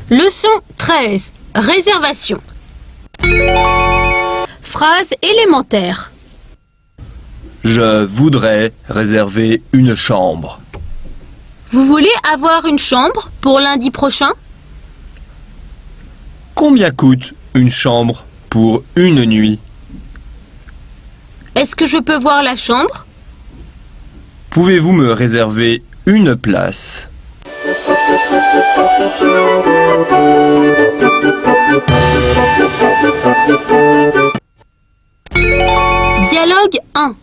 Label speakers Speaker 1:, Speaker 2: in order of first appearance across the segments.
Speaker 1: Leçon 13. Réservation. Phrase élémentaire.
Speaker 2: Je voudrais réserver une chambre.
Speaker 1: Vous voulez avoir une chambre pour lundi prochain?
Speaker 2: Combien coûte une chambre pour une nuit?
Speaker 1: Est-ce que je peux voir la chambre?
Speaker 2: Pouvez-vous me réserver une place?
Speaker 1: Dialogue 1.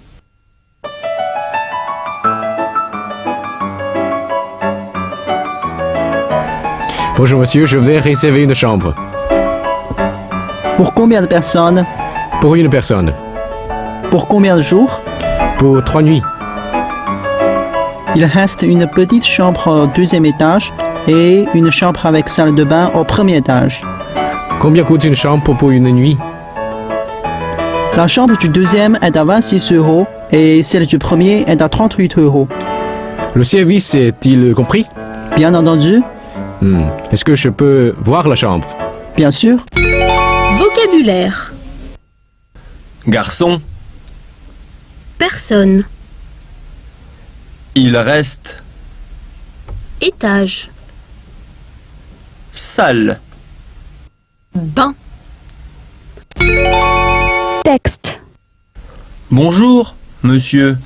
Speaker 3: Bonjour monsieur, je voudrais réserver une chambre.
Speaker 4: Pour combien de personnes?
Speaker 3: Pour une personne.
Speaker 4: Pour combien de jours?
Speaker 3: Pour 3 nuits.
Speaker 4: Il reste une petite chambre au deuxième étage et une chambre avec salle de bain au premier étage.
Speaker 3: Combien coûte une chambre pour une nuit?
Speaker 4: La chambre du deuxième est à 26 € et celle du premier est à 38 €.
Speaker 3: Le service est-il compris?
Speaker 4: Bien entendu,
Speaker 3: Est-ce que je peux voir la chambre?
Speaker 4: bien sûr.
Speaker 1: Vocabulaire.
Speaker 2: Garçon,
Speaker 1: Personne.
Speaker 2: il reste
Speaker 1: Étage.
Speaker 2: salle.
Speaker 1: Bain.
Speaker 5: Texte.
Speaker 2: Bonjour, monsieur.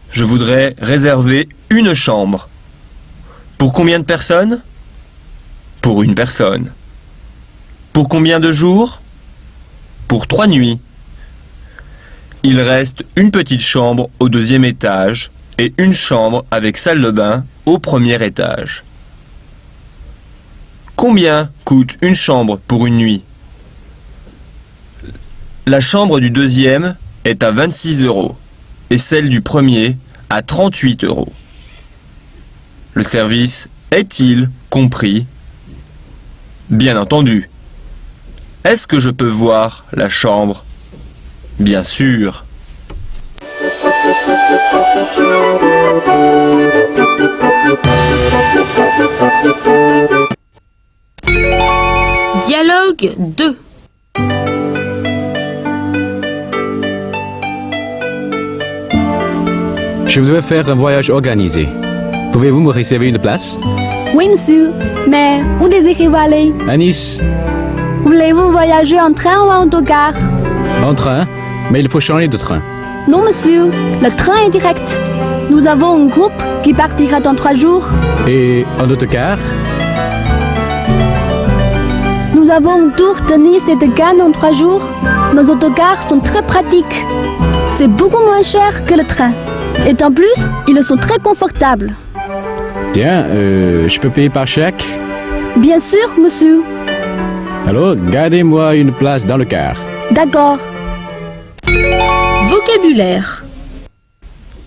Speaker 2: Je voudrais réserver une chambre. Pour combien de personnes? Pour une personne. Pour combien de jours? Pour 3 nuits. Il reste une petite chambre au deuxième étage et une chambre avec salle de bain au premier étage. Combien coûte une chambre pour une nuit? La chambre du deuxième est à 26 € et celle du premier à 38 €. Le service est-il compris? Bien entendu. Est-ce que je peux voir la chambre? Bien sûr.
Speaker 1: Dialogue 2.
Speaker 3: Je voudrais faire un voyage organisé. Pouvez-vous me réserver une place?
Speaker 5: Oui, monsieur. Mais où désirez-vous aller?
Speaker 3: À Nice.
Speaker 5: Voulez-vous voyager en train ou en autocar?
Speaker 3: En train, mais il faut changer de train.
Speaker 5: Non, monsieur. Le train est direct. Nous avons un groupe qui partira dans 3 jours.
Speaker 3: Et en autocar?
Speaker 5: Nous avons un tour de Nice et de Cannes en 3 jours. Nos autocars sont très pratiques. C'est beaucoup moins cher que le train. Et en plus, ils sont très confortables.
Speaker 3: Tiens, je peux payer par chèque?
Speaker 5: Bien sûr, monsieur.
Speaker 3: Alors, gardez-moi une place dans le car.
Speaker 5: D'accord.
Speaker 1: Vocabulaire.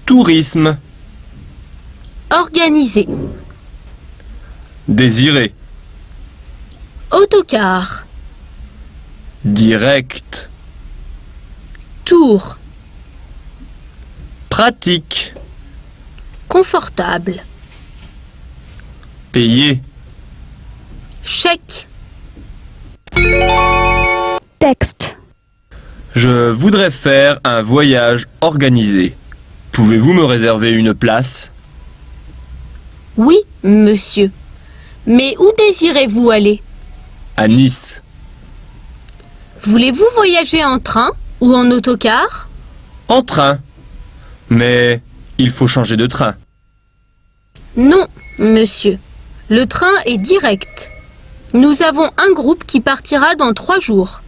Speaker 2: Tourisme.
Speaker 1: Organisé.
Speaker 2: Désiré.
Speaker 1: Autocar.
Speaker 2: Direct.
Speaker 1: Tour.
Speaker 2: Pratique.
Speaker 1: Confortable.
Speaker 2: Payé.
Speaker 1: Chèque.
Speaker 5: Texte.
Speaker 2: Je voudrais faire un voyage organisé. Pouvez-vous me réserver une place?
Speaker 1: Oui, monsieur. Mais où désirez-vous aller?
Speaker 2: À Nice.
Speaker 1: Voulez-vous voyager en train ou en autocar?
Speaker 2: En train. Mais il faut changer de train.
Speaker 1: Non, monsieur. Le train est direct. Nous avons un groupe qui partira dans 3 jours.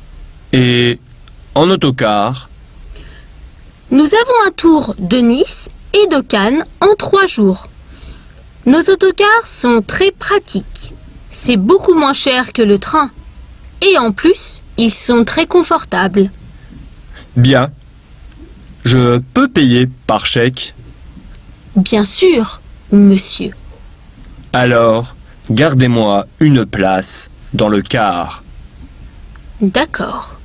Speaker 2: Et en autocar?
Speaker 1: Nous avons un tour de Nice et de Cannes en 3 jours. Nos autocars sont très pratiques. C'est beaucoup moins cher que le train. Et en plus, ils sont très confortables.
Speaker 2: Bien. Je peux payer par chèque?
Speaker 1: Bien sûr, monsieur.
Speaker 2: Alors, gardez-moi une place dans le car.
Speaker 1: D'accord.